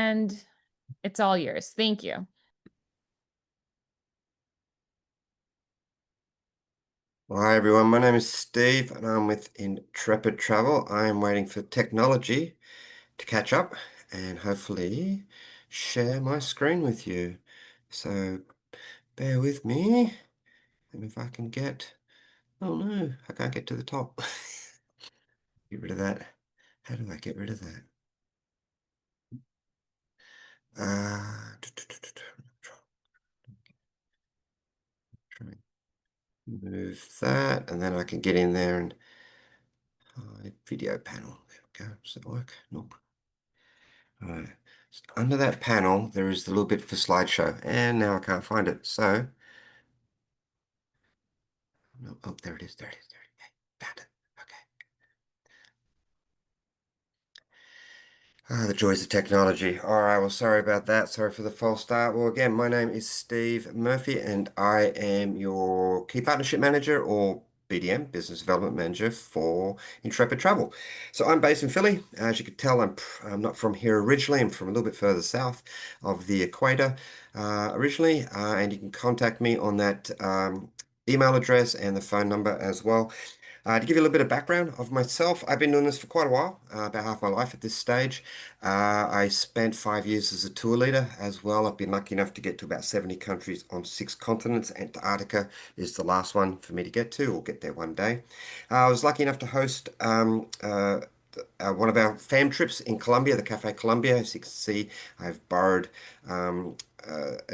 and it's all yours. Thank you. Hi everyone, my name is Steve and I'm with Intrepid Travel. I am waiting for technology to catch up and hopefully share my screen with you. So bear with me and if I can get, oh no, I can't get to the top. Get rid of that. How do I get rid of that? Try and move that and then I can get in there and hide video panel. There we go. Does that work? Nope. All right. So under that panel, there is the little bit for slideshow, and now I can't find it. So, no, oh, there it is. There it is. There it is. Okay, found it. Okay. Ah, the joys of technology. All right, well, sorry about that. Sorry for the false start. Well, again, my name is Steve Murphy, and I am your Key Partnership Manager or BDM, Business Development Manager for Intrepid Travel. So I'm based in Philly. As you can tell, I'm not from here originally. I'm from a little bit further south of the equator originally, and you can contact me on that email address and the phone number as well. To give you a little bit of background of myself, I've been doing this for quite a while, about half my life at this stage. I spent 5 years as a tour leader as well. I've been lucky enough to get to about 70 countries on 6 continents. Antarctica is the last one for me to get to, or get there one day. I was lucky enough to host one of our fam trips in Colombia, the Cafe Colombia. As you can see, I've borrowed an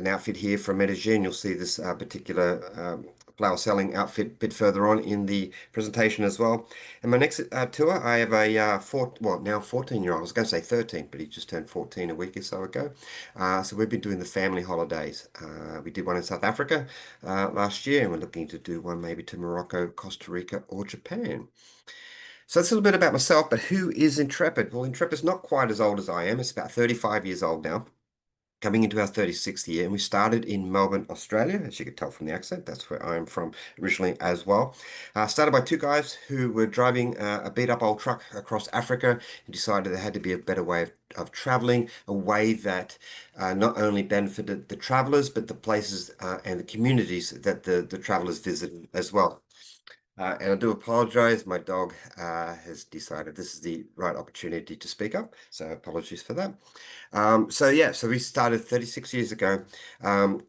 outfit here from Medellin. You'll see this particular flower selling outfit a bit further on in the presentation as well. And my next tour, I have a now 14-year-old. I was going to say 13, but he just turned 14 a week or so ago. So we've been doing the family holidays. We did one in South Africa last year, and we're looking to do one maybe to Morocco, Costa Rica, or Japan. So that's a little bit about myself, but who is Intrepid? Well, Intrepid's not quite as old as I am. It's about 35 years old now, coming into our 36th year, and we started in Melbourne, Australia, as you could tell from the accent. That's where I'm from originally as well. Started by two guys who were driving a beat-up old truck across Africa and decided there had to be a better way of traveling, a way that not only benefited the travelers, but the places and the communities that the travelers visited as well. And I do apologize. My dog has decided this is the right opportunity to speak up. So apologies for that. So we started 36 years ago. Our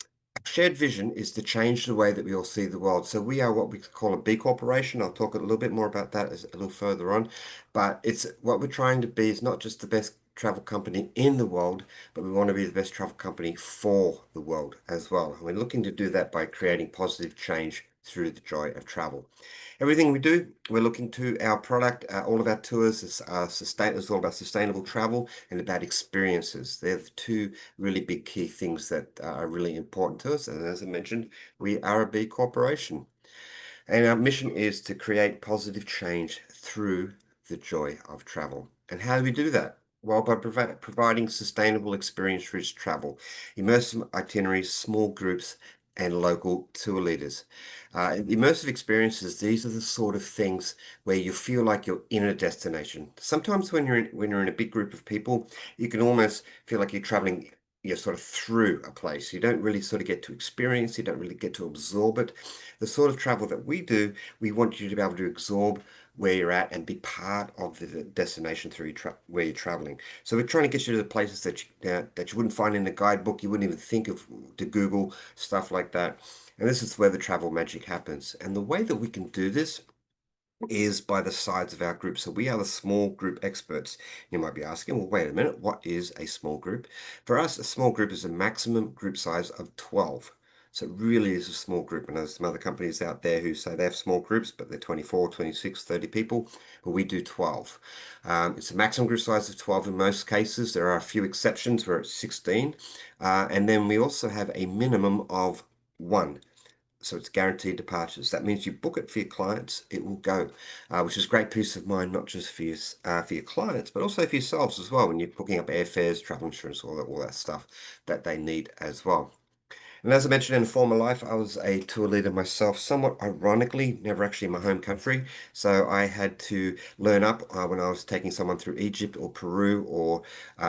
shared vision is to change the way that we all see the world. So we are what we call a B corporation. I'll talk a little bit more about that a little further on. But it's what we're trying to be is not just the best travel company in the world, but we want to be the best travel company for the world as well. And we're looking to do that by creating positive change through the joy of travel. Everything we do, we're looking to our product. All of our tours is all about sustainable travel and about experiences. They're the two really big key things that are really important to us. And as I mentioned, we are a B corporation. And our mission is to create positive change through the joy of travel. And how do we do that? Well, by providing sustainable experience-rich travel, immersive itineraries, small groups, and local tour leaders. Immersive experiences, these are the sort of things where you feel like you're in a destination. Sometimes when you're in a big group of people, you can almost feel like you're sort of through a place. You don't really sort of get to experience, you don't really get to absorb it. The sort of travel that we do, we want you to be able to absorb where you're at and be part of the destination where you're traveling. So we're trying to get you to the places that you wouldn't find in a guidebook, you wouldn't even think of to Google, stuff like that. And this is where the travel magic happens. And the way that we can do this is by the size of our group. So we are the small group experts. You might be asking, well, wait a minute, what is a small group? For us, a small group is a maximum group size of 12. So it really is a small group. And there's some other companies out there who say they have small groups, but they're 24, 26, 30 people, but we do 12. It's a maximum group size of 12 in most cases. There are a few exceptions where it's 16. And then we also have a minimum of one. So it's guaranteed departures. That means you book it for your clients, it will go, which is great peace of mind, not just for your clients, but also for yourselves as well when you're booking up airfares, travel insurance, all that stuff that they need as well. And as I mentioned in a former life, I was a tour leader myself, somewhat ironically, never actually in my home country. So I had to learn up when I was taking someone through Egypt or Peru or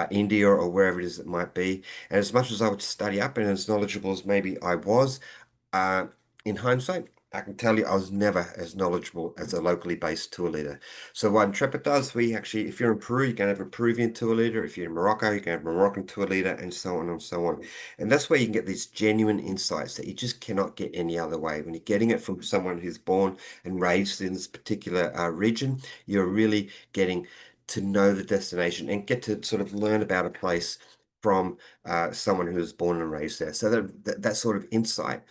India or wherever it is it might be. And as much as I would study up and as knowledgeable as maybe I was, uh, in hindsight, I can tell you I was never as knowledgeable as a locally based tour leader. So what Intrepid does, we actually, if you're in Peru, you can have a Peruvian tour leader. If you're in Morocco, you can have a Moroccan tour leader, and so on and so on. And that's where you can get these genuine insights that you just cannot get any other way. When you're getting it from someone who's born and raised in this particular region, you're really getting to know the destination and get to sort of learn about a place from someone who was born and raised there. So that sort of insight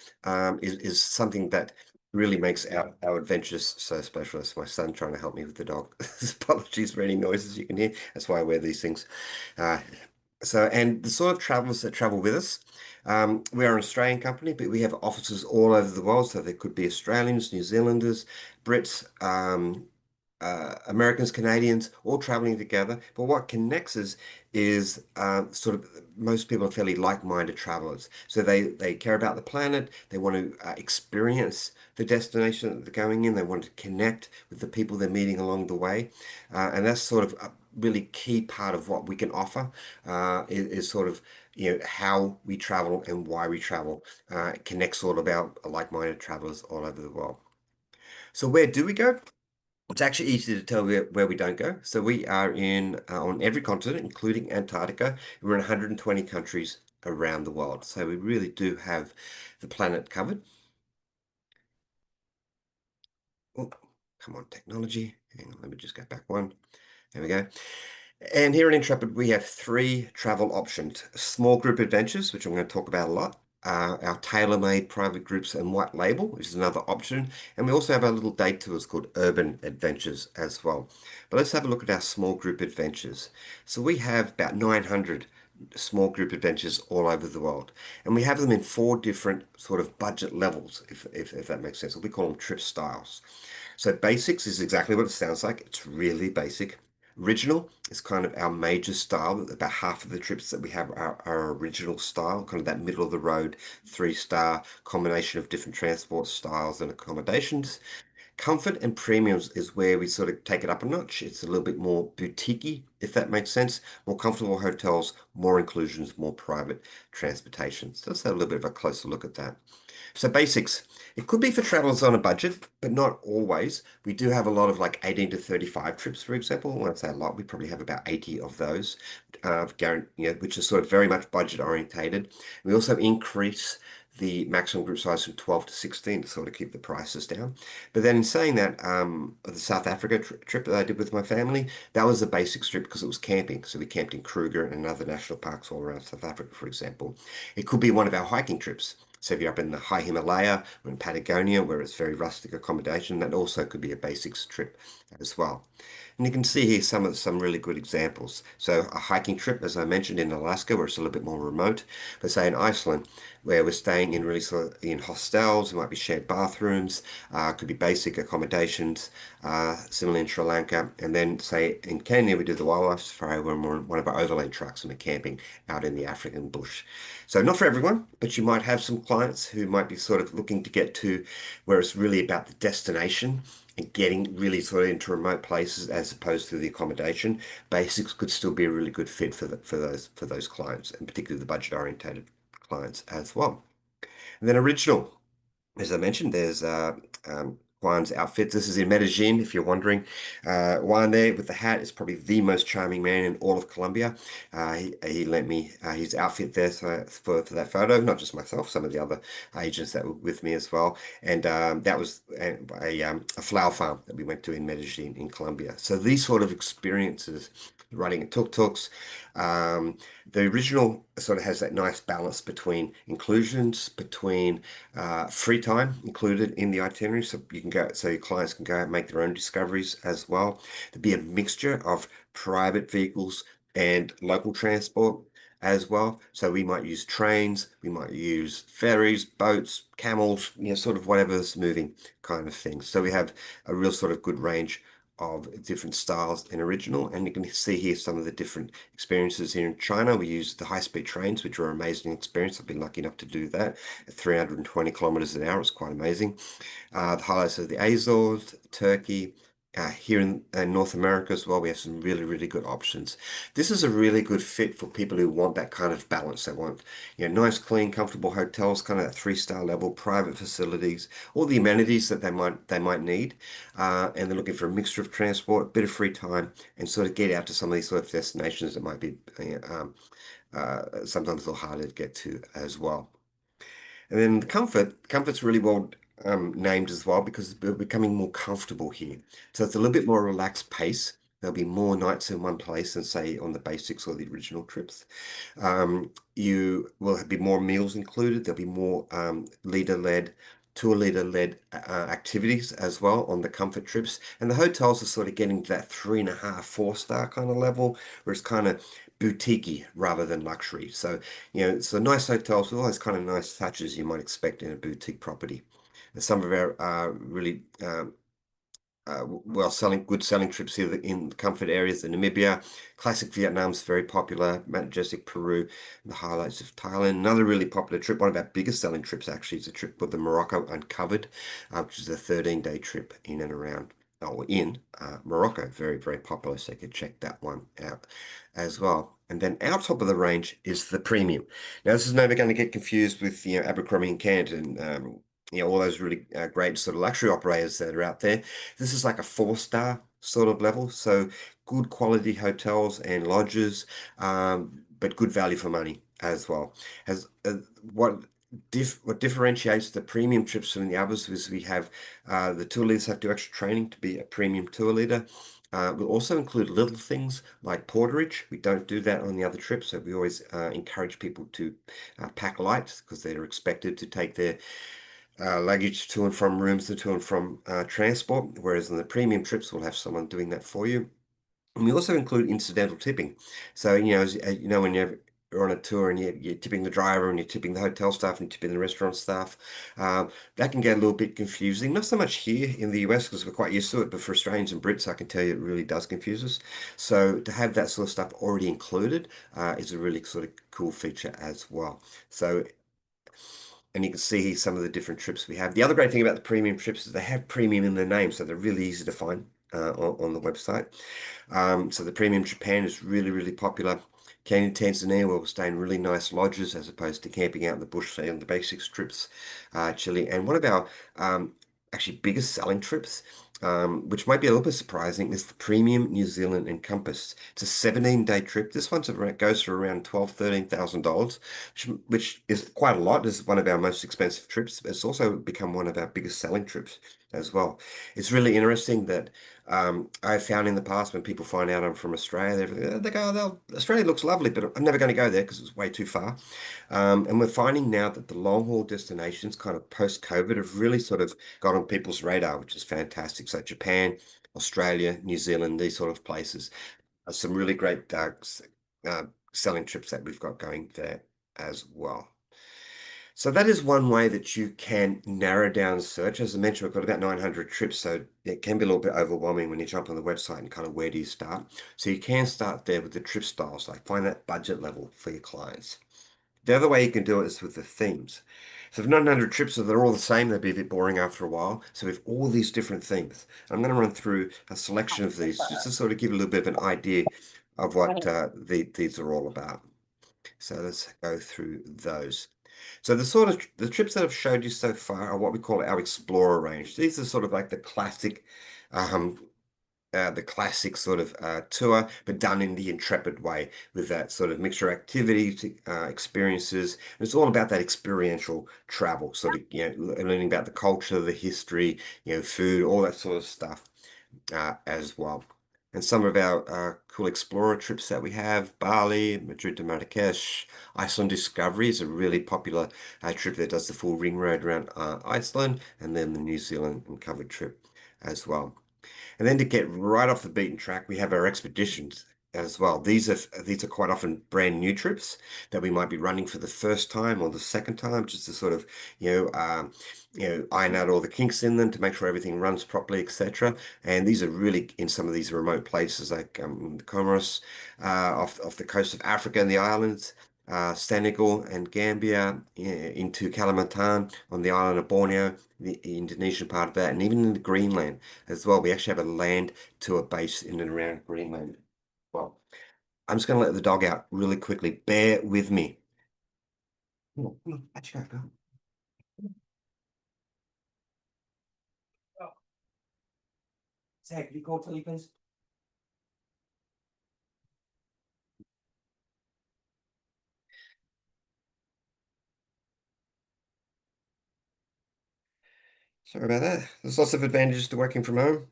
is something that really makes our adventures so special. That's my son trying to help me with the dog. Apologies for any noises you can hear. That's why I wear these things. Uh, and the sort of travelers that travel with us, we are an Australian company, but we have offices all over the world. So there could be Australians, New Zealanders, Brits, Americans, Canadians, all traveling together. But what connects us is sort of most people are fairly like-minded travelers. So they care about the planet. They want to experience the destination that they're going in. They want to connect with the people they're meeting along the way, and that's sort of a really key part of what we can offer. Is sort of how we travel and why we travel. It connects all about like-minded travelers all over the world. So where do we go? It's actually easy to tell where we don't go. So we are in on every continent, including Antarctica. We're in 120 countries around the world. So we really do have the planet covered. Oh, come on, technology. Hang on, let me just go back one. There we go. And here in Intrepid, we have three travel options. Small group adventures, which I'm going to talk about a lot. Our tailor-made private groups and white label, which is another option. And we also have our little day tours called urban adventures as well. But let's have a look at our small group adventures. So we have about 900 small group adventures all over the world. And we have them in four different sort of budget levels, if that makes sense. We call them trip styles. So basics is exactly what it sounds like. It's really basic. Original is kind of our major style. About half of the trips that we have are our original style, kind of that middle of the road, 3-star combination of different transport styles and accommodations. Comfort and premiums is where we sort of take it up a notch. It's a little bit more boutique-y, if that makes sense. More comfortable hotels, more inclusions, more private transportation. So let's have a little bit of a closer look at that. So basics, it could be for travelers on a budget, but not always. We do have a lot of like 18 to 35 trips, for example. When I say a lot, we probably have about 80 of those, which is sort of very much budget orientated. We also increase the maximum group size from 12 to 16 to sort of keep the prices down. But then in saying that, the South Africa trip that I did with my family, that was a basic trip because it was camping. So we camped in Kruger and other national parks all around South Africa, for example. It could be one of our hiking trips. So if you're up in the high Himalaya or in Patagonia, where it's very rustic accommodation, that also could be a basics trip as well. And you can see here some really good examples. So a hiking trip, as I mentioned, in Alaska, where it's a little bit more remote, but say in Iceland, where we're staying in really sort of in hostels, there might be shared bathrooms, could be basic accommodations, similarly in Sri Lanka, and then say in Kenya, we do the wildlife safari where we're on one of our overland trucks and we're camping out in the African bush. So not for everyone, but you might have some clients who might be sort of looking to get to where it's really about the destination and getting really sort of into remote places as opposed to the accommodation. Basics could still be a really good fit for those clients, and particularly the budget orientated clients as well. And then original. As I mentioned, there's Juan's outfits. This is in Medellin, if you're wondering. Juan there with the hat is probably the most charming man in all of Colombia. He lent me his outfit there for that photo, not just myself, some of the other agents that were with me as well. And that was a flower farm that we went to in Medellin in Colombia. So these sort of experiences, riding in tuk-tuks, the original sort of has that nice balance between inclusions, between free time included in the itinerary, so you can go, so your clients can go out and make their own discoveries as well. There'd be a mixture of private vehicles and local transport as well. So we might use trains, we might use ferries, boats, camels, sort of whatever's moving kind of thing. So we have a real sort of good range of different styles and original. And you can see here some of the different experiences here in China. We use the high-speed trains, which are an amazing experience. I've been lucky enough to do that at 320 kilometers an hour. It's quite amazing. The highlights of the Azores, Turkey. Here in North America as well, we have some really, really good options. This is a really good fit for people who want that kind of balance. They want, nice, clean, comfortable hotels, kind of that three-star level, private facilities, all the amenities that they might need, and they're looking for a mixture of transport, a bit of free time, and sort of get out to some of these sort of destinations that might be sometimes a little harder to get to as well. And then the comfort's really well named as well because we're becoming more comfortable here. So it's a little bit more relaxed pace. There'll be more nights in one place than say on the basics or the original trips. You will be more meals included. There'll be more leader-led, tour leader-led activities as well on the comfort trips. And the hotels are sort of getting to that 3.5, 4-star kind of level, where it's kind of boutique rather than luxury. So, it's a nice hotels with all those kind of nice touches you might expect in a boutique property. And some of our really good selling trips here in comfort areas in Namibia. Classic Vietnam's very popular. Majestic Peru, and the highlights of Thailand. Another really popular trip, one of our biggest selling trips actually, is a trip called the Morocco Uncovered, which is a 13-day trip in and around or in Morocco. Very, very popular, so you can check that one out as well. And then our top of the range is the premium. Now, this is never going to get confused with Abercrombie and Canton, all those really great sort of luxury operators that are out there. This is like a 4-star sort of level, so good quality hotels and lodges, but good value for money as well. As what what differentiates the premium trips from the others is we have the tour leaders have to do extra training to be a premium tour leader. We'll also include little things like porterage. We don't do that on the other trips, so we always encourage people to pack light because they're expected to take their luggage to and from rooms, to and from transport, whereas on the premium trips, we'll have someone doing that for you. And we also include incidental tipping. So, when you're on a tour and you're tipping the driver and you're tipping the hotel staff and tipping the restaurant staff, that can get a little bit confusing. Not so much here in the US because we're quite used to it, but for Australians and Brits, I can tell you it really does confuse us. So to have that sort of stuff already included is a really sort of cool feature as well. So and you can see some of the different trips we have. The other great thing about the premium trips is they have premium in their name, so they're really easy to find on the website. So the premium Japan is really, really popular. Kenya, Tanzania, where we'll stay in really nice lodges as opposed to camping out in the bush, say on the basics trips. Chile, and one of our actually biggest selling trips, which might be a little bit surprising, is the premium New Zealand Encompass. It's a 17-day trip. This one goes for around $12,000, $13,000, which is quite a lot. This is one of our most expensive trips. It's also become one of our biggest selling trips as well. It's really interesting that I've found in the past when people find out I'm from Australia, they go, Australia looks lovely, but I'm never going to go there because it's way too far. And we're finding now that the long haul destinations, kind of post-COVID, have really sort of got on people's radar, which is fantastic. So Japan, Australia, New Zealand, these sort of places are some really great selling trips that we've got going there as well. So that is one way that you can narrow down search. As I mentioned, we've got about 900 trips, so it can be a little bit overwhelming when you jump on the website and kind of where do you start. So you can start there with the trip styles, like find that budget level for your clients. The other way you can do it is with the themes. So if 900 trips, if they're all the same, they'd be a bit boring after a while. So we have all these different themes. I'm going to run through a selection of these just to sort of give you a little bit of an idea of what these are all about. So let's go through those. So the trips that I've showed you so far are what we call our Explorer range. These are sort of like um, the classic sort of tour, but done in the Intrepid way with that sort of mixture of activity experiences. And it's all about that experiential travel, sort of, learning about the culture, the history, food, all that sort of stuff as well. And some of our cool explorer trips that we have, Bali, Madrid to Marrakesh, Iceland Discovery is a really popular trip that does the full ring road around Iceland, and then the New Zealand Uncovered trip as well. And then to get right off the beaten track, we have our expeditions as well. These are quite often brand new trips that we might be running for the first time or the second time, just to sort of iron out all the kinks in them to make sure everything runs properly, etc. And these are really in some of these remote places like the Comoros, off the coast of Africa and the islands. Senegal and Gambia, into Kalimantan on the island of Borneo, the Indonesian part of that, and even in the Greenland as well. We actually have a land tour base in and around Greenland. Well, I'm just going to let the dog out really quickly. Bear with me. Come on, come on, actually, go. Oh, Zach, you call Tilly, please? Sorry about that. There's lots of advantages to working from home.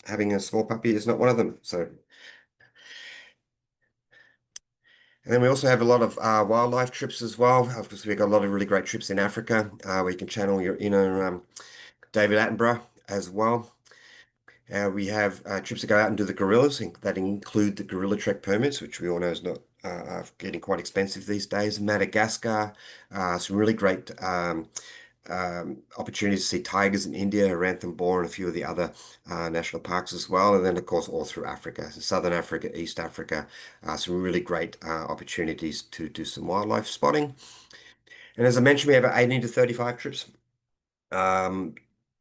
Having a small puppy is not one of them. So, and then we also have a lot of wildlife trips as well. Of course, we've got a lot of really great trips in Africa, where you can channel your inner David Attenborough as well. We have trips to go out and do the gorillas, that include the gorilla trek permits, which we all know is not are getting quite expensive these days. Madagascar, some really great opportunities to see tigers in India, Ranthambore, and a few of the other national parks as well. And then, of course, all through Africa, so Southern Africa, East Africa, some really great opportunities to do some wildlife spotting. And as I mentioned, we have 18 to 35 trips, um,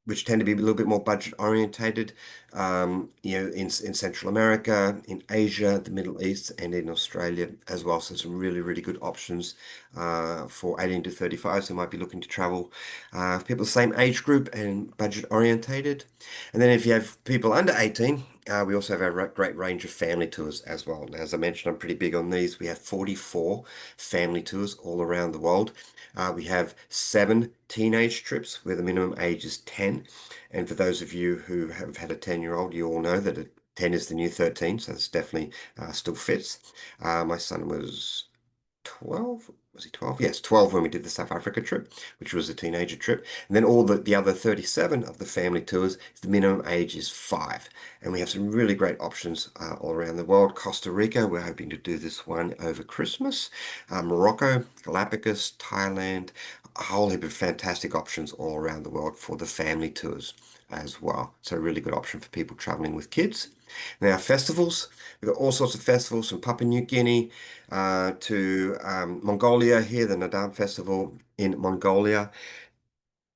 which tend to be a little bit more budget orientated, in Central America, in Asia, the Middle East, and in Australia as well. So some really, really good options for 18 to 35 who might be looking to travel. People the same age group and budget orientated. And then if you have people under 18, we also have a great range of family tours as well. Now, as I mentioned, I'm pretty big on these. We have 44 family tours all around the world. We have 7 teenage trips where the minimum age is 10. And for those of you who have had a 10-year-old, you all know that 10 is the new 13, so this definitely still fits. My son was 12. Was he 12? Yes, 12 when we did the South Africa trip, which was a teenager trip. And then all the other 37 of the family tours, the minimum age is 5. And we have some really great options all around the world. Costa Rica, we're hoping to do this one over Christmas. Morocco, Galapagos, Thailand, a whole heap of fantastic options all around the world for the family tours as well. So a really good option for people traveling with kids. Now, festivals, we've got all sorts of festivals from Papua New Guinea to Mongolia here, the Nadam Festival in Mongolia,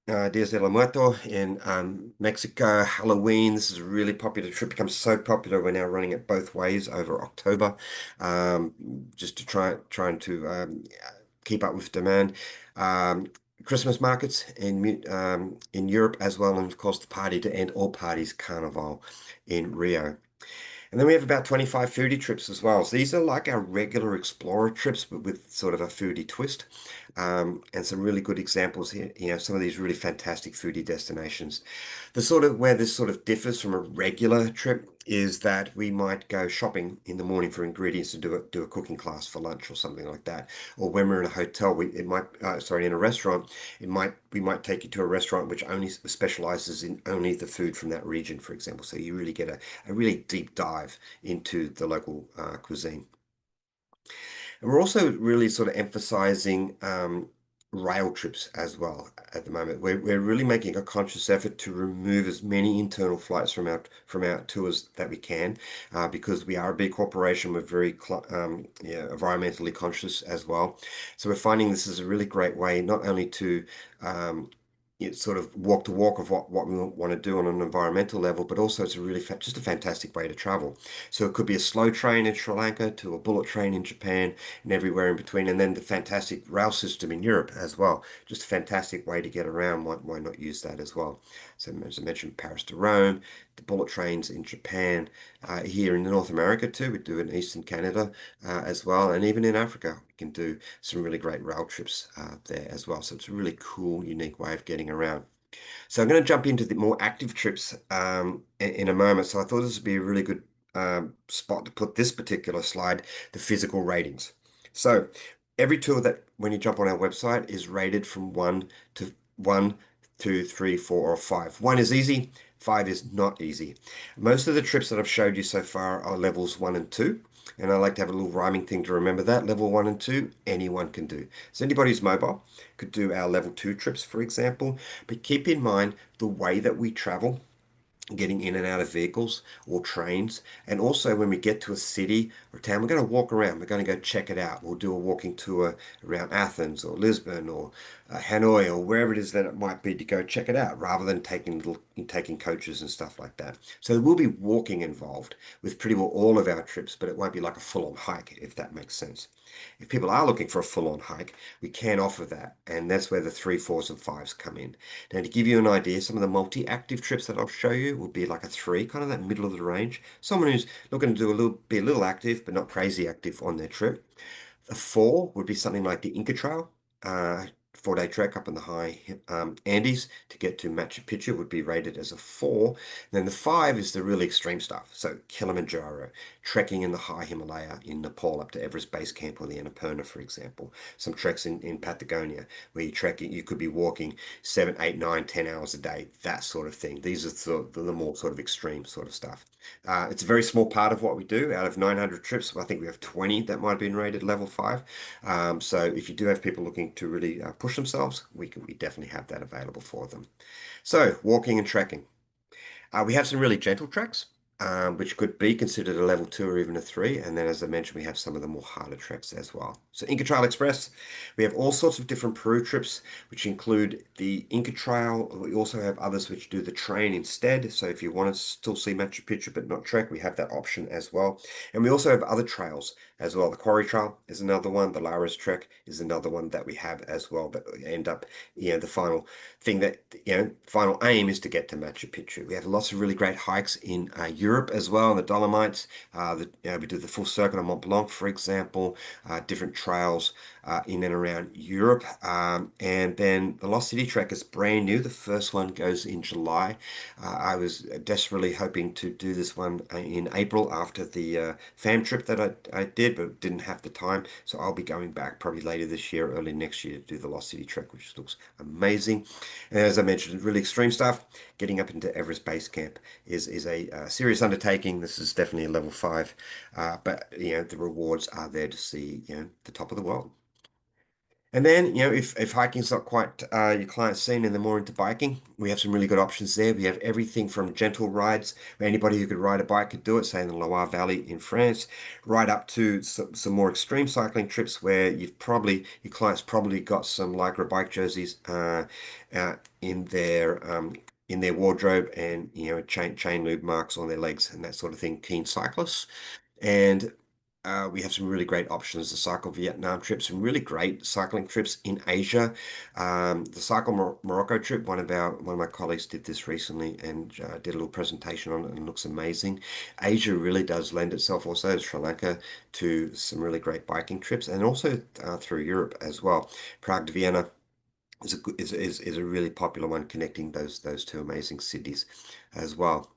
Dias de la Muerto in Mexico, Halloween. This is a really popular trip, becomes so popular we're now running it both ways over October, um, just to trying to keep up with demand. Christmas markets in Europe as well, and of course the party to end all parties, Carnival in Rio. And then we have about 25 foodie trips as well. So these are like our regular explorer trips, but with sort of a foodie twist. And some really good examples here, some of these really fantastic foodie destinations. The sort of where this sort of differs from a regular trip is that we might go shopping in the morning for ingredients to do a cooking class for lunch or something like that. Or when we're in a hotel, in a restaurant, we might take you to a restaurant which only specializes in only the food from that region, for example. So you really get a really deep dive into the local cuisine. And we're also really sort of emphasizing rail trips as well at the moment. We're really making a conscious effort to remove as many internal flights from our tours that we can, because we are a big corporation. We're very environmentally conscious as well. So we're finding this is a really great way not only to sort of walk the walk of what we want to do on an environmental level, but also it's a really just a fantastic way to travel. So it could be a slow train in Sri Lanka to a bullet train in Japan and everywhere in between, and then the fantastic rail system in Europe as well. Just a fantastic way to get around. Why not use that as well? So as I mentioned, Paris to Rome, the bullet trains in Japan, here in North America too. We do in Eastern Canada as well, and even in Africa, we can do some really great rail trips there as well. So it's a really cool, unique way of getting around. So I'm going to jump into the more active trips in a moment. So I thought this would be a really good spot to put this particular slide, the physical ratings. So every tour that when you jump on our website is rated from 1 to 1, 2, 3, 4, or 5. 1 is easy, 5 is not easy. Most of the trips that I've showed you so far are levels 1 and 2. And I like to have a little rhyming thing to remember that. Level 1 and 2, anyone can do. So anybody who's mobile could do our level 2 trips, for example. But keep in mind the way that we travel, getting in and out of vehicles or trains. And also when we get to a city or town, we're going to walk around. We're going to go check it out. We'll do a walking tour around Athens or Lisbon or Hanoi or wherever it is that it might be to go check it out rather than taking coaches and stuff like that. So there will be walking involved with pretty well all of our trips, but it won't be like a full-on hike, if that makes sense. If people are looking for a full-on hike, we can offer that, and that's where the 3, 4s, and 5s come in. Now, to give you an idea, some of the multi-active trips that I'll show you will be like a 3, kind of that middle of the range. Someone who's looking to be a little active, but not crazy active on their trip. A 4 would be something like the Inca Trail, 4-day trek up in the high Andes to get to Machu Picchu would be rated as a 4. Then the 5 is the really extreme stuff. So Kilimanjaro, trekking in the high Himalaya in Nepal up to Everest Base Camp or the Annapurna, for example. Some treks in Patagonia where you could be walking 7, 8, 9, 10 hours a day, that sort of thing. These are the more sort of extreme sort of stuff. It's a very small part of what we do. Out of 900 trips, I think we have 20 that might have been rated level 5. So if you do have people looking to really push themselves, we definitely have that available for them. So walking and trekking. We have some really gentle tracks, which could be considered a level 2 or even a 3. And then, as I mentioned, we have some of the more harder tracks as well. So Inca Trail Express, we have all sorts of different Peru trips, which include the Inca Trail. We also have others which do the train instead. So if you want to still see Machu Picchu but not trek, we have that option as well. And we also have other trails as well. The Quarry Trail is another one. The Laras Trek is another one that we have as well. But we end up, the final thing that, final aim is to get to Machu Picchu. We have lots of really great hikes in Europe as well, in the Dolomites. We do the full circuit of Mont Blanc, for example, different trails in and around Europe. And then the Lost City Trek is brand new. The first one goes in July. I was desperately hoping to do this one in April after the fam trip that I did, but didn't have the time. So I'll be going back probably later this year, early next year to do the Lost City Trek, which looks amazing. And as I mentioned, really extreme stuff. Getting up into Everest Base Camp is a serious undertaking. This is definitely a level 5, but the rewards are there to see the top of the world. And then, if hiking's not quite your client's scene and they're more into biking, we have some really good options there. We have everything from gentle rides, where anybody who could ride a bike could do it, say in the Loire Valley in France, right up to some more extreme cycling trips where your client's probably got some Lycra bike jerseys uh, in their wardrobe and chain lube marks on their legs and that sort of thing. Keen cyclists. And we have some really great options to cycle Vietnam trips, some really great cycling trips in Asia. The Cycle Morocco trip, one of my colleagues did this recently and did a little presentation on it and it looks amazing. Asia really does lend itself also, Sri Lanka, to some really great biking trips and also through Europe as well. Prague to Vienna is a really popular one connecting those two amazing cities as well.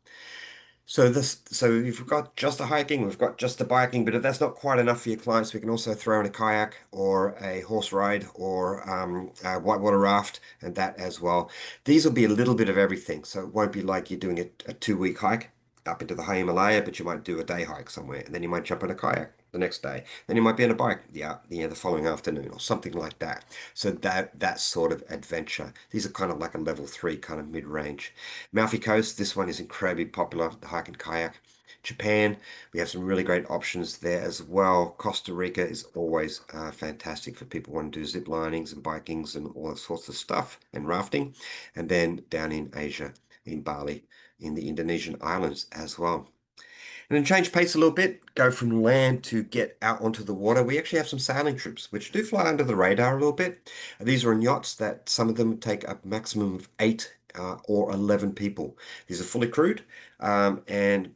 So if we've got just the hiking, we've got just the biking, but if that's not quite enough for your clients, we can also throw in a kayak or a horse ride or a whitewater raft and that as well. These will be a little bit of everything, so it won't be like you're doing a 2-week hike up into the high Himalaya, but you might do a day hike somewhere, and then you might jump in a kayak the next day. Then you might be on a bike, the following afternoon or something like that. So that sort of adventure. These are kind of like a level 3 kind of mid-range. Malfi Coast, this one is incredibly popular, the hike and kayak. Japan, we have some really great options there as well. Costa Rica is always fantastic for people who want to do zip linings and bikings and all that sorts of stuff and rafting. And then down in Asia, in Bali, in the Indonesian islands as well. And then change pace a little bit, go from land to get out onto the water. We actually have some sailing trips, which do fly under the radar a little bit. These are on yachts that some of them take a maximum of 8 or 11 people. These are fully crewed, and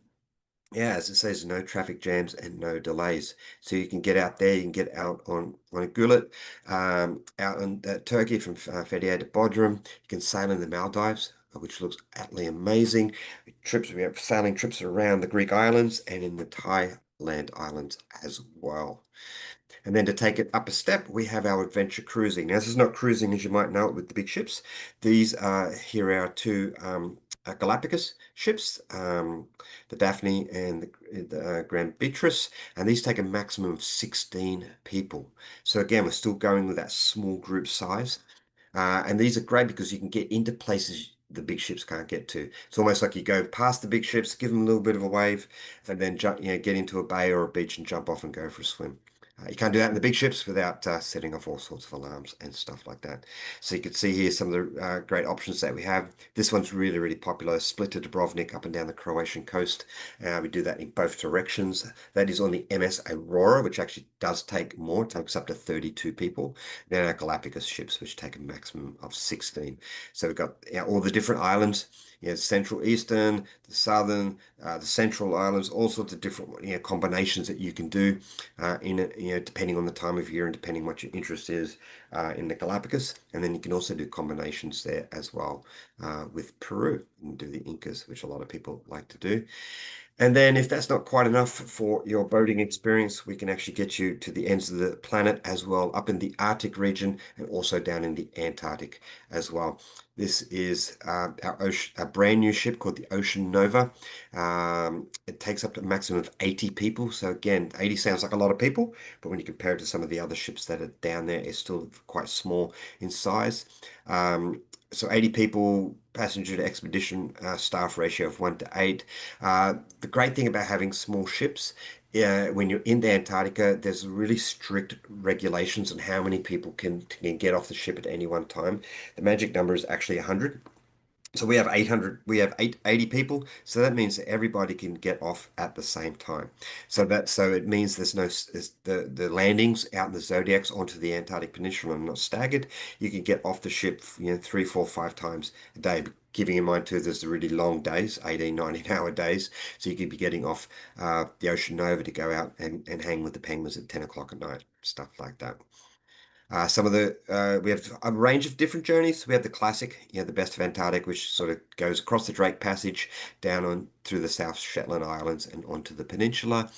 yeah, as it says, no traffic jams and no delays. So you can get out there, you can get out on a gullet, out in Turkey from Fethiye to Bodrum. You can sail in the Maldives, which looks absolutely amazing. We have sailing trips around the Greek islands and in the Thailand islands as well. And then to take it up a step, we have our adventure cruising. Now, this is not cruising as you might know it with the big ships. These here are two Galapagos ships, the Daphne and the Grand Beatrice, and these take a maximum of 16 people. So again, we're still going with that small group size. And these are great because you can get into places the big ships can't get to. It's almost like you go past the big ships, give them a little bit of a wave, and then jump, get into a bay or a beach and jump off and go for a swim. You can't do that in the big ships without setting off all sorts of alarms and stuff like that. So you can see here some of the great options that we have. This one's really, really popular. Split to Dubrovnik up and down the Croatian coast. We do that in both directions. That is on the MS Aurora, which actually does take more. It takes up to 32 people. Then our Galapagos ships, which take a maximum of 16. So we've got all the different islands, Central, Eastern, the Southern, the Central Islands, all sorts of different combinations that you can do in it, depending on the time of year and depending what your interest is in the Galapagos. And then you can also do combinations there as well with Peru and do the Incas, which a lot of people like to do. And then if that's not quite enough for your boating experience, we can actually get you to the ends of the planet as well, up in the Arctic region and also down in the Antarctic as well. This is a brand new ship called the Ocean Nova. It takes up to a maximum of 80 people. So again, 80 sounds like a lot of people, but when you compare it to some of the other ships that are down there, it's still quite small in size. So 80 people, passenger to expedition staff ratio of 1 to 8. The great thing about having small ships, when you're in the Antarctica, there's really strict regulations on how many people can get off the ship at any one time. The magic number is actually 100. So we have 800, we have 80 people. So that means that everybody can get off at the same time. So it means there's no the landings out in the Zodiacs onto the Antarctic Peninsula are not staggered. You can get off the ship, 3, 4, 5 times a day. Giving in mind too, there's the really long days, 18, 19-hour days. So you could be getting off the Ocean Nova to go out and hang with the penguins at 10 o'clock at night, stuff like that. We have a range of different journeys. We have the classic, the Best of Antarctic, which sort of goes across the Drake Passage down on through the South Shetland Islands and onto the peninsula.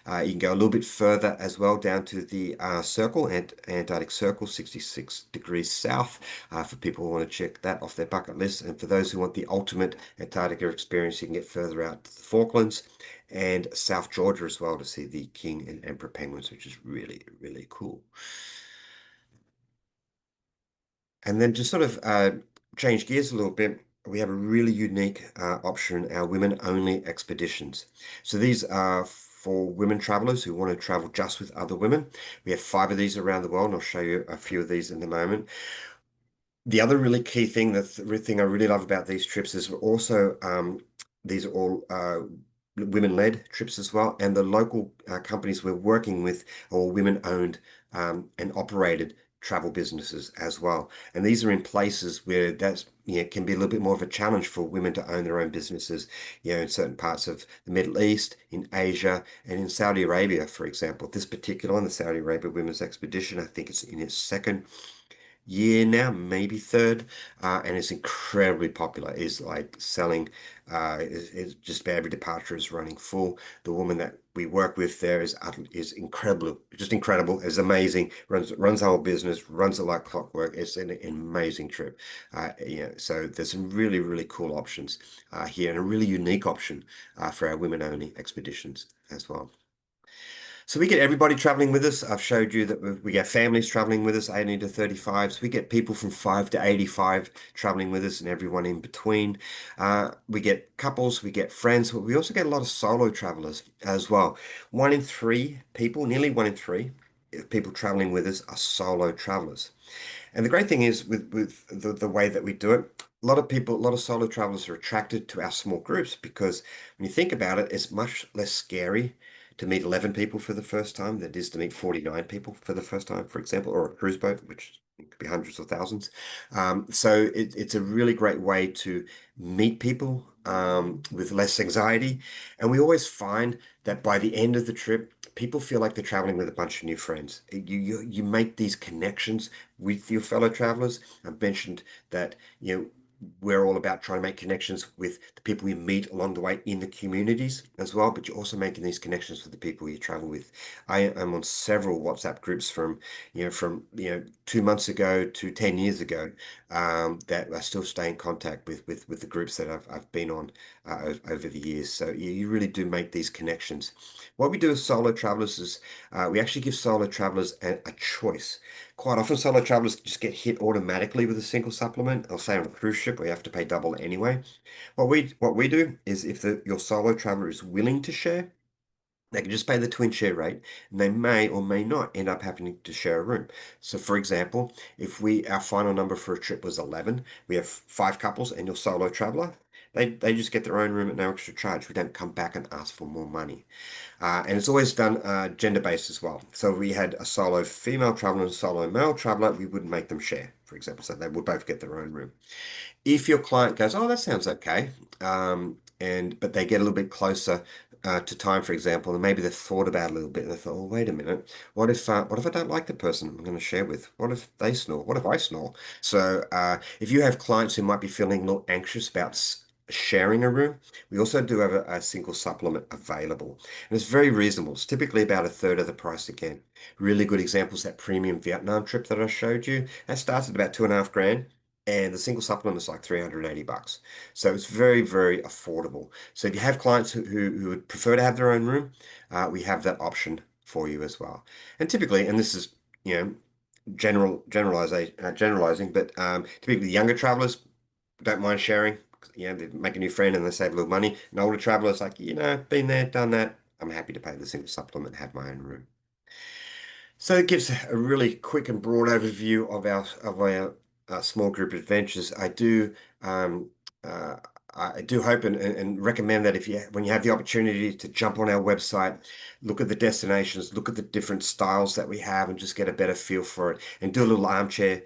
You can go a little bit further as well down to the Antarctic Circle, 66 degrees south, for people who want to check that off their bucket list. And for those who want the ultimate Antarctica experience, you can get further out to the Falklands and South Georgia as well to see the king and emperor penguins, which is really, really cool. And then to sort of change gears a little bit, we have a really unique option, our women-only expeditions. So these are for women travelers who want to travel just with other women. We have 5 of these around the world, and I'll show you a few of these in a moment. The other really key thing, the thing I really love about these trips is we're also these are all women-led trips as well, and the local companies we're working with are all women-owned and operated travel businesses as well. And these are in places where that's can be a little bit more of a challenge for women to own their own businesses, in certain parts of the Middle East, in Asia, and in Saudi Arabia, for example. This particular one, the Saudi Arabia Women's Expedition, I think it's in its second year now, maybe third, and it's incredibly popular. It's like selling. It's just about every departure is running full. The woman that we work with there is incredible, just incredible. It's amazing. Runs the whole business, runs it like clockwork. It's an amazing trip. So there's some really really cool options here, and a really unique option for our women only expeditions as well. So we get everybody traveling with us. I've showed you that we get families traveling with us, 18 to 35s. We get people from 5 to 85 traveling with us and everyone in between. We get couples, we get friends, but we also get a lot of solo travelers as well. 1 in 3 people, nearly 1 in 3 people traveling with us are solo travelers. And the great thing is with the way that we do it, a lot of people, a lot of solo travelers are attracted to our small groups because when you think about it, it's much less scary to meet 11 people for the first time than it is to meet 49 people for the first time, for example, or a cruise boat, which could be hundreds of thousands. So it's a really great way to meet people with less anxiety. And we always find that by the end of the trip, people feel like they're traveling with a bunch of new friends. You make these connections with your fellow travelers. I've mentioned that we're all about trying to make connections with the people we meet along the way in the communities as well, but you're also making these connections with the people you travel with. I am on several WhatsApp groups from 2 months ago to 10 years ago, that I still stay in contact with the groups that I've been on over the years. So you really do make these connections. What we do with solo travelers is we actually give solo travelers a choice. Quite often, solo travelers just get hit automatically with a single supplement. I'll say on a cruise ship where you have to pay double anyway. What we do is if your solo traveler is willing to share, they can just pay the twin share rate, and they may or may not end up having to share a room. So, for example, if our final number for a trip was 11, we have 5 couples and your solo traveler, they just get their own room at no extra charge. We don't come back and ask for more money. And it's always done gender-based as well. So if we had a solo female traveler and a solo male traveler, we wouldn't make them share, for example. So they would both get their own room. If your client goes, oh, that sounds okay, but they get a little bit closer to time, for example, and maybe they've thought about it a little bit and they thought, oh, wait a minute, what if I don't like the person I'm going to share with? What if they snore? What if I snore? So if you have clients who might be feeling a little anxious about sharing a room, we also do have a single supplement available, and it's very reasonable. It's typically about a third of the price again. Really good examples, that premium Vietnam trip that I showed you, that starts at about 2.5 grand. And the single supplement is like $380. So it's very, very affordable. So if you have clients who would prefer to have their own room, we have that option for you as well. And typically, and this is, you know, generalizing, but typically younger travelers don't mind sharing. They make a new friend and they save a little money. And older travelers like, been there, done that. I'm happy to pay the single supplement and have my own room. So it gives a really quick and broad overview of our small group adventures. Um, uh, I do hope and recommend that when you have the opportunity to jump on our website, look at the destinations, look at the different styles that we have, and just get a better feel for it, and do a little armchair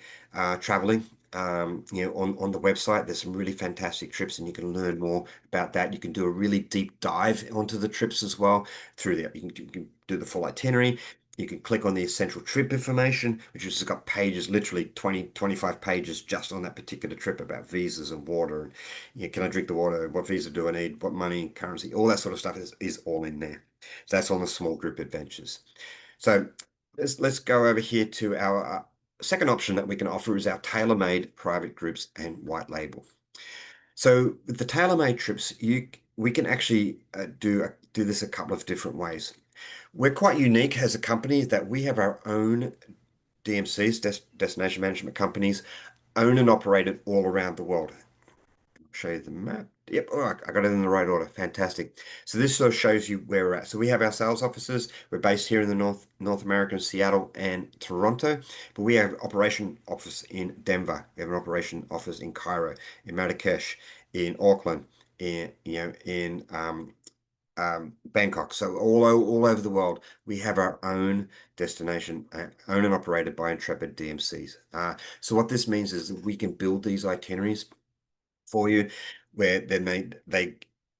traveling. On the website, there's some really fantastic trips, and you can learn more about that. You can do a really deep dive onto the trips as well through there. You can do the full itinerary. You can click on the essential trip information, which has got pages, literally 20, 25 pages just on that particular trip about visas and water. And can I drink the water? What visa do I need? What money, currency, all that sort of stuff is all in there. So that's on the small group adventures. So let's go over here to our second option that we can offer is our tailor-made private groups and white label. So with the tailor-made trips, we can actually do this a couple of different ways. We're quite unique as a company that we have our own DMCs, destination management companies, owned and operated all around the world. I'll show you the map. Yep, oh, I got it in the right order. Fantastic. So this sort of shows you where we're at. So we have our sales offices. We're based here in the North America, Seattle and Toronto, but we have operation office in Denver. We have an operation office in Cairo, in Marrakesh, in Auckland, in Bangkok. So all over the world, we have our own destination, owned and operated by Intrepid DMCs. So what this means is that we can build these itineraries for you, where then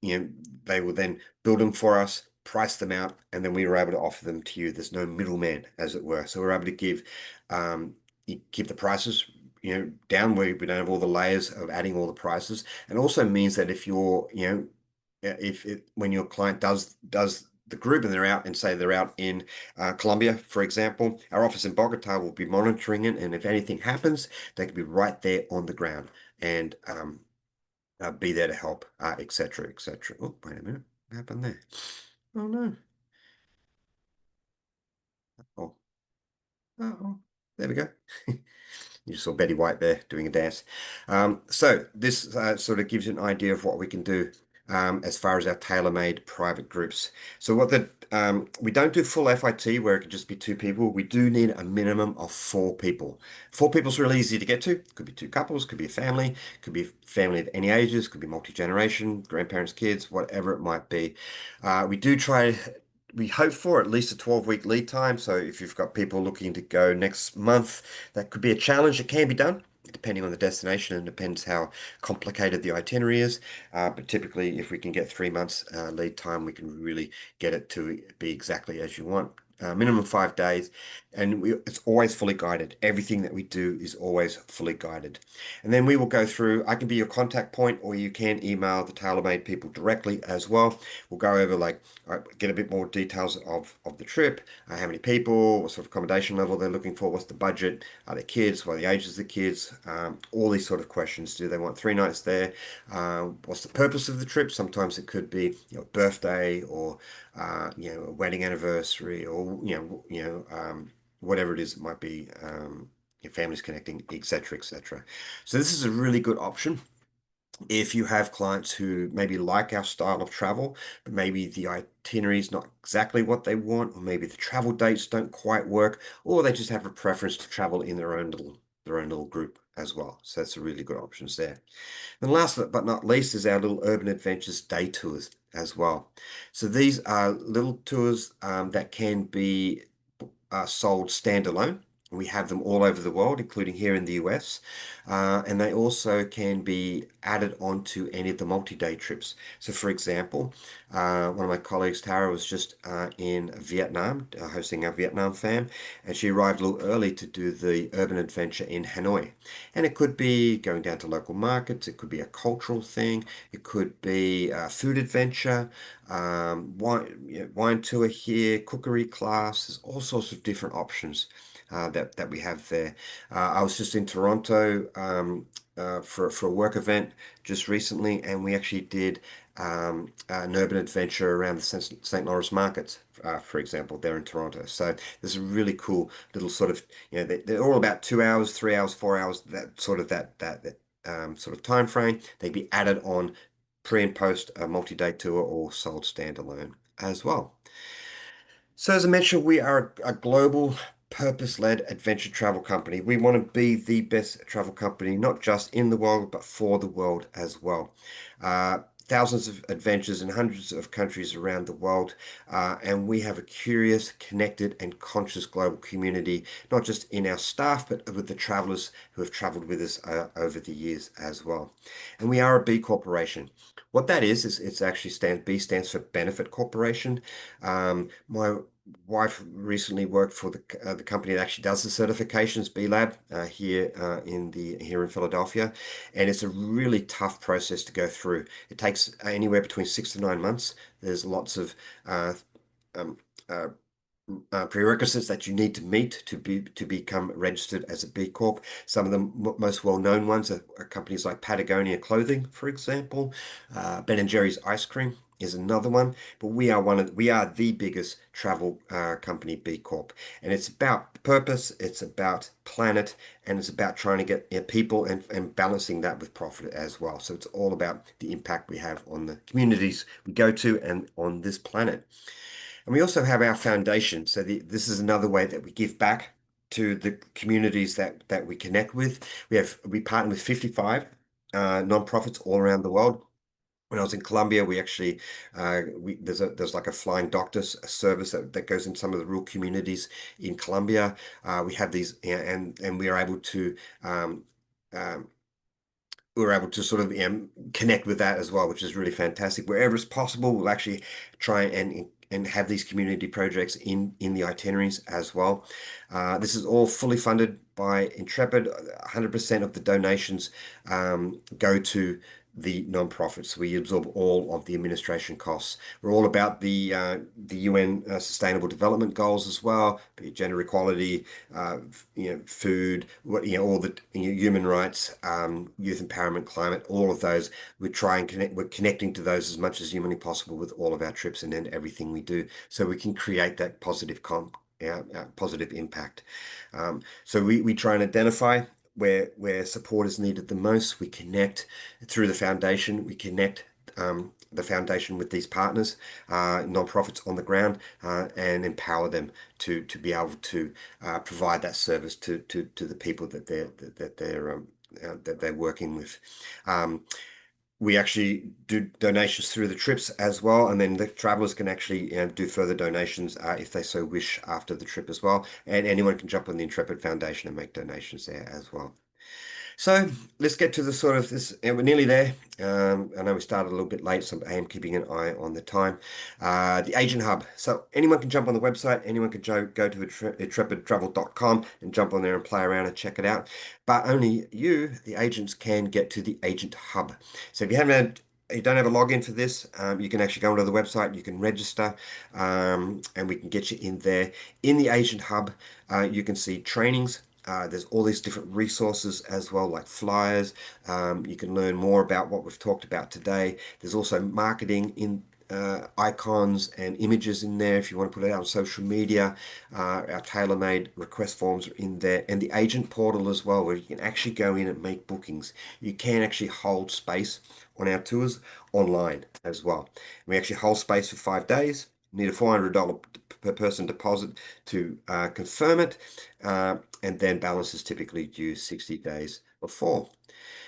you know, they will then build them for us, price them out, and then we were able to offer them to you. There's no middleman, as it were. So we're able to keep the prices, down where we don't have all the layers of adding all the prices, and also means that if you're, when your client does the group and they're out in Colombia, for example, our office in Bogota will be monitoring it, and if anything happens, they can be right there on the ground and be there to help, etc., etc. Oh, wait a minute. What happened there? Oh, no. Oh, oh, there we go. You saw Betty White there doing a dance. So this sort of gives you an idea of what we can do as far as our tailor-made private groups. So we don't do full FIT where it could just be 2 people. We do need a minimum of 4 people. 4 people is really easy to get to. Could be 2 couples, could be a family, could be a family of any ages, could be multi-generation, grandparents, kids, whatever it might be. We hope for at least a 12-week lead time. So if you've got people looking to go next month, that could be a challenge. It can be done depending on the destination and depends how complicated the itinerary is. But typically, if we can get 3 months lead time, we can really get it to be exactly as you want. minimum 5 days, and it's always fully guided. Everything that we do is always fully guided. And then we will go through, I can be your contact point, or you can email the TaylorMade people directly as well. We'll go over like, get a bit more details of the trip, how many people, what sort of accommodation level they're looking for, what's the budget, are they kids, what are the ages of the kids, all these sort of questions. Do they want 3 nights there? What's the purpose of the trip? Sometimes it could be, birthday, or a wedding anniversary, or whatever it is. It might be your family's connecting, etc., etc. So this is a really good option if you have clients who maybe like our style of travel, but maybe the itinerary is not exactly what they want, or maybe the travel dates don't quite work, or they just have a preference to travel in their own little group as well. So that's a really good options there. And last but not least is our little urban adventures day tours as well. So these are little tours that can be sold standalone. We have them all over the world, including here in the US. And they also can be added onto any of the multi-day trips. So, for example, one of my colleagues, Tara, was just in Vietnam, hosting our Vietnam fam, and she arrived a little early to do the urban adventure in Hanoi. And it could be going down to local markets, it could be a cultural thing, it could be a food adventure, wine tour here, cookery class. There's all sorts of different options that we have there. I was just in Toronto for a work event just recently, and we actually did an urban adventure around the St. Lawrence markets, for example, there in Toronto. So there's a really cool little sort of, they're all about 2 hours, 3 hours, 4 hours, that sort of sort of time frame. They'd be added on pre and post a multi-day tour, or sold standalone as well. So, as I mentioned, we are a global purpose-led adventure travel company. We want to be the best travel company, not just in the world, but for the world as well. Thousands of adventures in hundreds of countries around the world, and we have a curious, connected, and conscious global community, not just in our staff, but with the travelers who have traveled with us over the years as well. And we are a B Corporation. What that is it's actually B stands for Benefit Corporation. My wife recently worked for the company that actually does the certifications, B Lab, here in Philadelphia, and it's a really tough process to go through. It takes anywhere between 6 to 9 months. There's lots of um, uh, prerequisites that you need to meet to become registered as a B Corp. Some of the most well-known ones are companies like Patagonia Clothing, for example. Ben& Jerry's ice cream is another one, but we are the biggest travel company B Corp, and it's about purpose, it's about planet, and it's about trying to get people and balancing that with profit as well. So it's all about the impact we have on the communities we go to and on this planet. And we also have our foundation. So this is another way that we give back to the communities that we connect with. We partner with 55 nonprofits all around the world. When I was in Colombia, we actually there's like a flying doctors service that goes in some of the rural communities in Colombia. We have these, and um, um, we were able to sort of connect with that as well, which is really fantastic. Wherever it's possible, we'll actually try and have these community projects in the itineraries as well. This is all fully funded by Intrepid. 100% of the donations go to the non-profits. We absorb all of the administration costs. We're all about the UN Sustainable Development Goals as well, be it gender equality, food, all the human rights, youth empowerment, climate, all of those. We try and connect. We're connecting to those as much as humanly possible with all of our trips and then everything we do, so we can create that positive impact. So we try and identify where support is needed the most. We connect through the foundation. We connect the foundation with these partners, nonprofits on the ground, and empower them to be able to provide that service to the people that they're working with. We actually do donations through the trips as well, and then the travelers can actually do further donations if they so wish after the trip as well. And anyone can jump on the Intrepid Foundation and make donations there as well. So let's get to the sort of this, and we're nearly there. I know we started a little bit late, so I am keeping an eye on the time. The Agent Hub. So anyone can jump on the website, anyone can go to intrepidtravel.com and jump on there and play around and check it out. But only you, the agents, can get to the Agent Hub. So if you don't have a login for this, you can actually go onto the website, you can register, and we can get you in there. In the Agent Hub, you can see trainings. There's all these different resources as well, like flyers. You can learn more about what we've talked about today. There's also marketing in icons and images in there if you want to put it out on social media. Our tailor-made request forms are in there, and the agent portal as well, where you can actually go in and make bookings. You can actually hold space on our tours online as well. We actually hold space for 5 days. Need a $400 per person deposit to confirm it, and then balance is typically due 60 days before.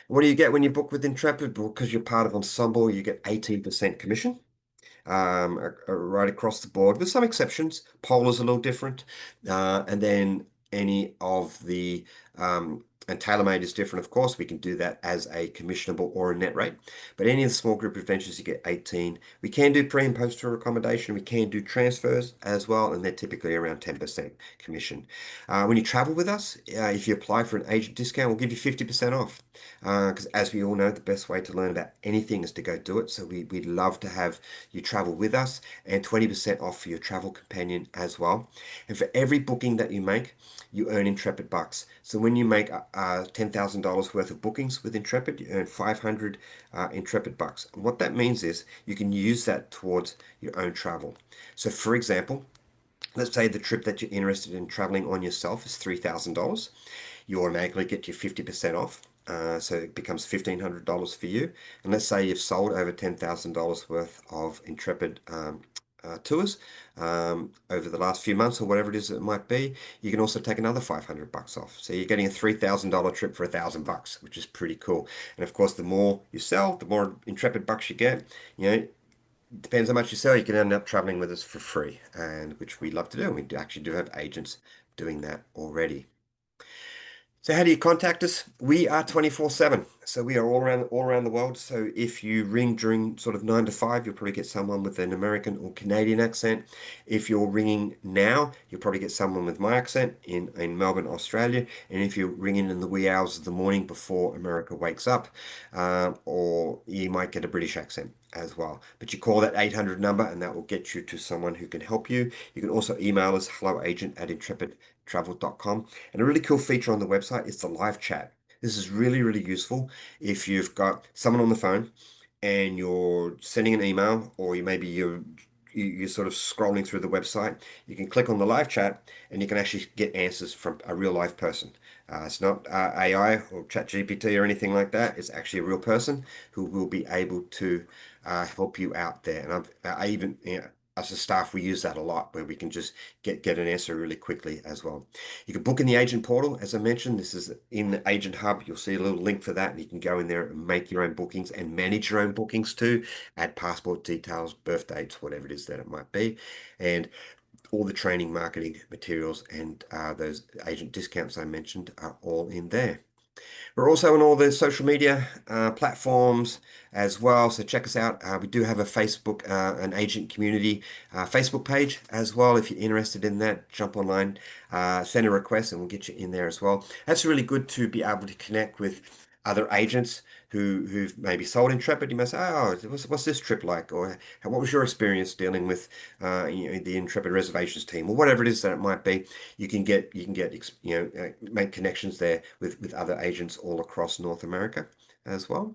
What do you get when you book with Intrepid? Because you're part of Ensemble, you get 18% commission right across the board, with some exceptions. Polar's a little different, and then any of the and TaylorMade is different, of course. We can do that as a commissionable or a net rate. But any of the small group adventures, you get 18. We can do pre and post tour accommodation. We can do transfers as well, and they're typically around 10% commission. When you travel with us, if you apply for an agent discount, we'll give you 50% off. Because as we all know, the best way to learn about anything is to go do it. So we'd love to have you travel with us, and 20% off for your travel companion as well. And for every booking that you make, you earn Intrepid bucks. So when you make $10,000 worth of bookings with Intrepid, you earn 500 Intrepid bucks. And what that means is you can use that towards your own travel. So for example, let's say the trip that you're interested in traveling on yourself is $3,000. You automatically get your 50% off. So it becomes $1,500 for you. And let's say you've sold over $10,000 worth of Intrepid tours over the last few months, or whatever it is it might be. You can also take another 500 bucks off. So you're getting a $3,000 trip for 1,000 bucks, which is pretty cool. And of course, the more you sell, the more Intrepid bucks you get. You know, depends how much you sell, you can end up traveling with us for free, and which we love to do. We actually do have agents doing that already. So how do you contact us? We are 24/7. So we are all around the world. So if you ring during sort of 9 to 5, you'll probably get someone with an American or Canadian accent. If you're ringing now, you'll probably get someone with my accent in Melbourne, Australia. And if you're ringing in the wee hours of the morning before America wakes up, or you might get a British accent as well. But you call that 800 number and that will get you to someone who can help you. You can also email us helloagent@intrepidtravel.com. And a really cool feature on the website is the live chat. This is really, really useful if you've got someone on the phone and you're sending an email, or you're sort of scrolling through the website. You can click on the live chat and you can actually get answers from a real live person. It's not AI or ChatGPT or anything like that. It's actually a real person who will be able to help you out there. And I even, as a staff, we use that a lot, where we can just get an answer really quickly as well. You can book in the agent portal, as I mentioned. This is in the Agent Hub. You'll see a little link for that, and you can go in there and make your own bookings and manage your own bookings too. Add passport details, birth dates, whatever it is that it might be, and all the training, marketing materials, and those agent discounts I mentioned are all in there. We're also on all the social media platforms as well, so check us out. We do have a Facebook, an agent community Facebook page as well. If you're interested in that, jump online, send a request, and we'll get you in there as well. That's really good to be able to connect with other agents who've maybe sold Intrepid. You may say, "Oh, what's this trip like?" Or "What was your experience dealing with the Intrepid reservations team?" Or whatever it is that it might be. You can get make connections there with other agents all across North America as well.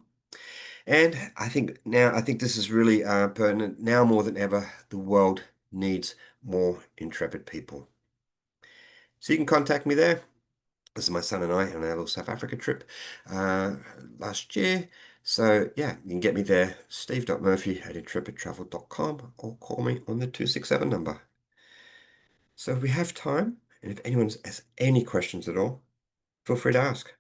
And I think this is really pertinent now more than ever. The world needs more Intrepid people. So you can contact me there. This is my son and I on our little South Africa trip uh, last year. So yeah, you can get me there, steve.murphy@intrepidtravel.com, or call me on the 267 number. So if we have time, and if anyone has any questions at all, feel free to ask.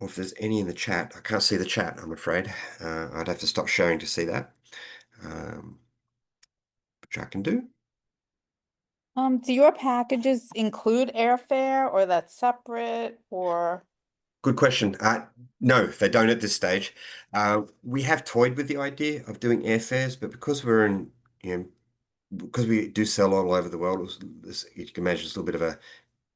Or if there's any in the chat, I can't see the chat, I'm afraid. I'd have to stop sharing to see that, which I can do. Do your packages include airfare or that's separate or? Good question. No, they don't at this stage. We have toyed with the idea of doing airfares, but because we're in, you know, because we do sell all over the world, you can imagine it's a little bit of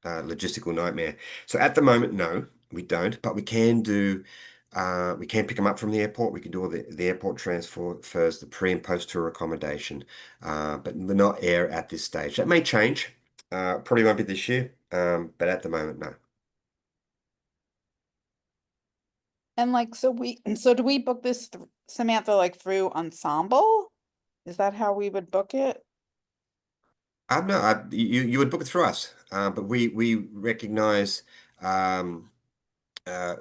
a logistical nightmare. So at the moment, no, we don't, but we can pick them up from the airport. We can do all the airport transfers, the pre and post tour accommodation, but we're not air at this stage. That may change. Probably won't be this year, but at the moment, no. And like, so do we book this, Samantha, like through Ensemble? Is that how we would book it? No, you would book it through us, but we recognize um,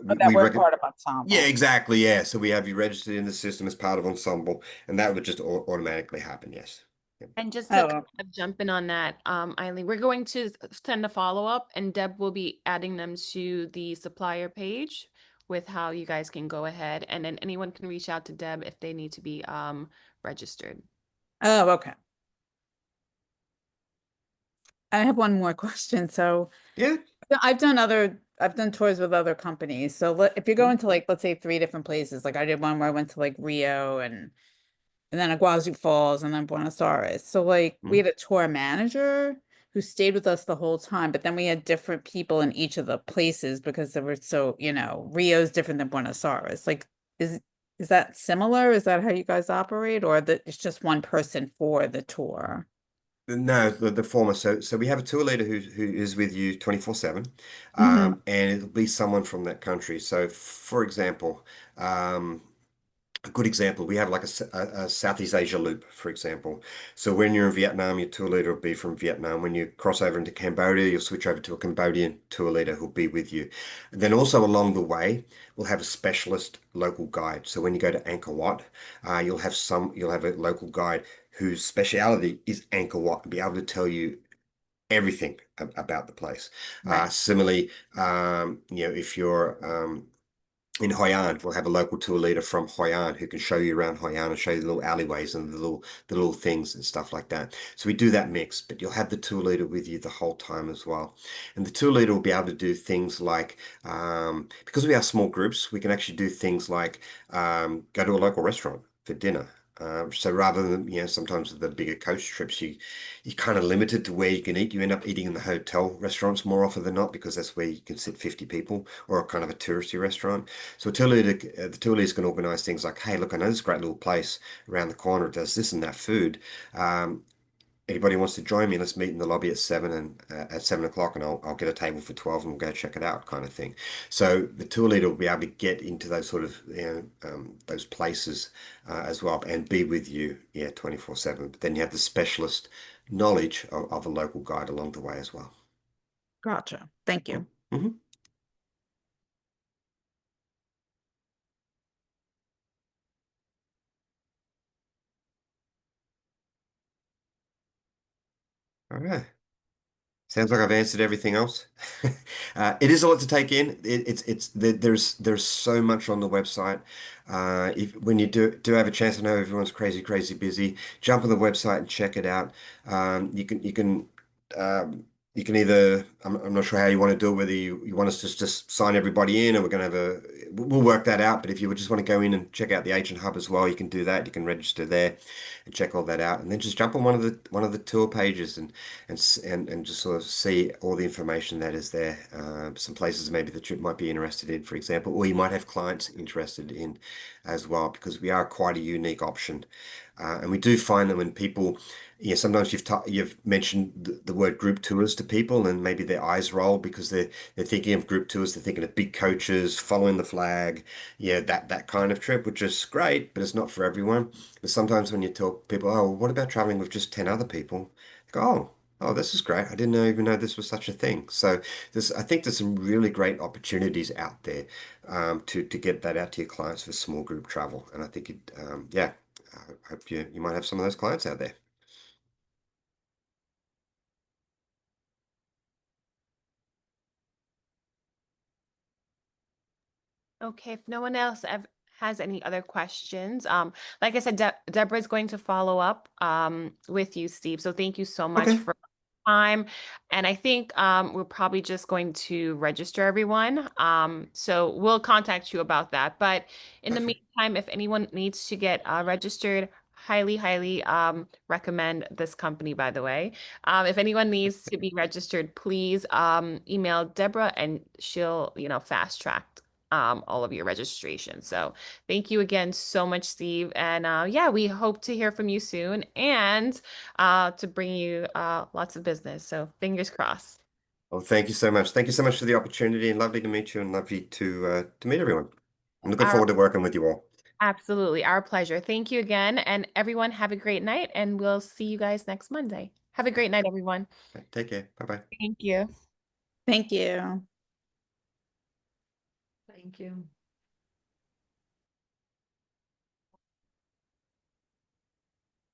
Or that we we're rec part of yeah, Ensemble? exactly, yeah. So we have you registered in the system as part of Ensemble, and that would just automatically happen. Yes. Yep. And just to kind Oh, of jump in on that, Eileen, we're going to send a follow-up and Deb will be adding them to the supplier page with how you guys can go ahead and then anyone can reach out to Deb if they need to be registered. oh, okay. I have one more question. So Yeah. I've done tours with other companies. So if you're Mm, going to like, let's say 3 different places, like I did one where I went to like Rio and then Iguazu Falls and then Buenos Aires. So like we mm. had a tour manager who stayed with us the whole time, but then we had different people in each of the places because they were so, Rio's different than Buenos Aires. Like is is that similar? Is that how you guys operate, or that it's just one person for the tour? No, the former. So we have a tour leader who is with you 24/7, Hmm. and it'll be someone from that country. So, for example, um, a good example, we have like a Southeast Asia loop, for example. So when you're in Vietnam, your tour leader will be from Vietnam. When you cross over into Cambodia, you'll switch over to a Cambodian tour leader who'll be with you. And then also along the way, we'll have a specialist local guide. So when you go to Angkor Wat, you'll have a local guide whose speciality is Angkor Wat and be able to tell you everything about the place. Right. Similarly, if you're in Hoi An, we'll have a local tour leader from Hoi An who can show you around Hoi An and show you the little alleyways and the little things and stuff like that. So we do that mix, but you'll have the tour leader with you the whole time as well. And the tour leader will be able to do things like, because we are small groups, we can actually do things like go to a local restaurant for dinner. So rather than, sometimes with the bigger coach trips, you're kind of limited to where you can eat. You end up eating in the hotel restaurants more often than not because that's where you can sit 50 people or a kind of a touristy restaurant. So the tour leaders can organise things like, hey, look, I know this great little place around the corner. It does this and that food. Um, Anybody wants to join me? Let's meet in the lobby at 7 and at 7 o'clock, and I'll get a table for 12, and we'll go check it out, kind of thing. So the tour leader will be able to get into those sort of those places as well, and be with you, yeah, 24/7. But then you have the specialist knowledge of a local guide along the way as well. Gotcha. Thank you. Mm-hmm. All right. Sounds like I've answered everything else. It is a lot to take in. There's so much on the website. If when you do have a chance, I know everyone's crazy busy. Jump on the website and check it out. Um, you can either I'm not sure how you want to do it. Whether you want us to just sign everybody in, or we're gonna have we'll work that out. But if you would just want to go in and check out the agent hub as well, you can do that. You can register there and check all that out, and then just jump on one of the tour pages and just sort of see all the information that is there. Some places maybe that you might be interested in, for example, or you might have clients interested in as well, because we are quite a unique option. And we do find that when people, sometimes you've mentioned the word group tours to people, and maybe their eyes roll because they're thinking of group tours, they're thinking of big coaches following the flag, yeah, that kind of trip, which is great, but it's not for everyone. But sometimes when you talk people, oh, well, what about traveling with just 10 other people? They go, oh, this is great. I didn't even know this was such a thing. So I think there's some really great opportunities out there to get that out to your clients for small group travel. And I think yeah, I hope you might have some of those clients out there. Okay, if no one else has any other questions, like I said, Deborah is going to follow up with you, Steve. So thank you so much Okay. for time. And I think we're probably just going to register everyone. So we'll contact you about that. But in the Perfect. meantime, if anyone needs to get registered, highly recommend this company, by the way. If anyone needs to be registered, please email Deborah and she'll, fast track all of your registration. So thank you again so much, Steve. And yeah, we hope to hear from you soon and to bring you lots of business. So fingers crossed. Well, thank you so much. Thank you so much for the opportunity, and lovely to meet you, and lovely to meet everyone. I'm looking Our, forward to working with you all. absolutely, our pleasure. Thank you again. And everyone, have a great night. And we'll see you guys next Monday. Have a great night, everyone. Take care. Bye bye. Thank you. Thank you. Thank you.